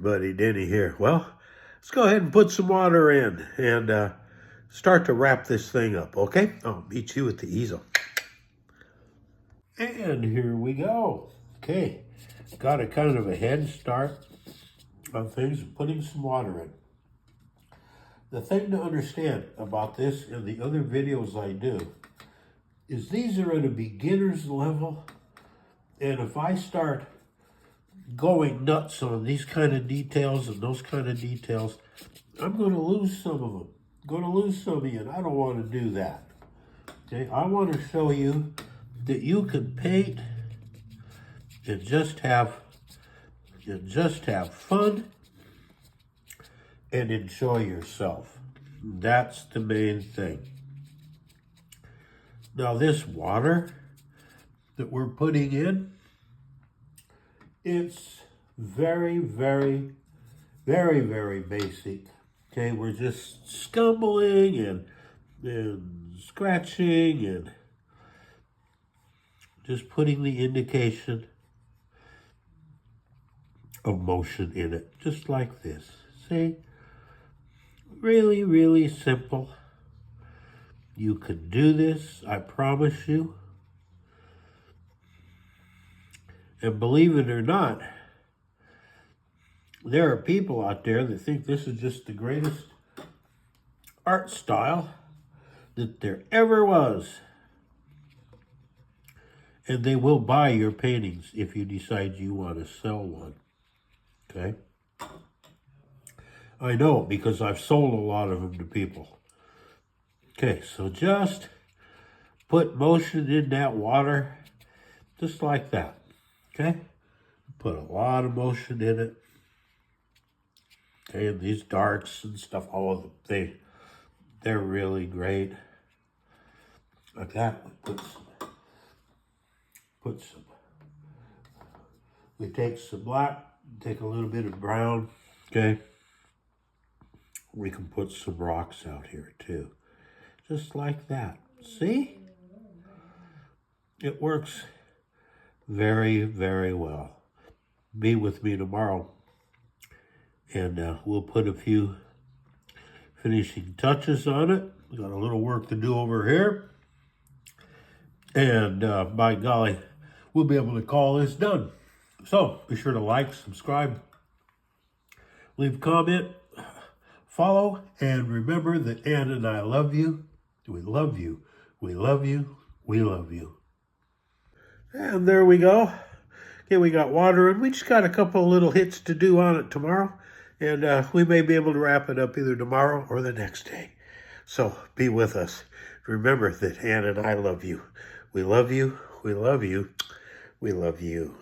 everybody, Denny here. Well, let's go ahead and put some water in and start to wrap this thing up, okay? I'll meet you at the easel. And here we go. Okay, got a kind of a head start on things and putting some water in. The thing to understand about this and the other videos I do is these are at a beginner's level, and if I start going nuts on these kind of details and those kind of details, I'm going to lose some of them. I'm going to lose some of you, and I don't want to do that. Okay, I want to show you that you can paint and just have fun and enjoy yourself. That's the main thing. Now this water that we're putting in, it's very, very, very, very basic. Okay, we're just scumbling and scratching and just putting the indication of motion in it, just like this. See? Really, really simple. You can do this, I promise you. And believe it or not, there are people out there that think this is just the greatest art style that there ever was. And they will buy your paintings if you decide you want to sell one. Okay? I know, because I've sold a lot of them to people. Okay, so just put motion in that water, just like that. Okay? Put a lot of motion in it. Okay, and these darks and stuff, all of them, they're really great. Like that, we take some black, take a little bit of brown, okay? We can put some rocks out here too. Just like that. See? It works very, very well. Be with me tomorrow, and we'll put a few finishing touches on it. We got a little work to do over here. And by golly, we'll be able to call this done. So be sure to like, subscribe, leave a comment, follow, and remember that Ann and I love you. We love you. We love you. We love you. And there we go. Okay, we got water, and we just got a couple of little hits to do on it tomorrow. And we may be able to wrap it up either tomorrow or the next day. So be with us. Remember that Ann and I love you. We love you. We love you. We love you.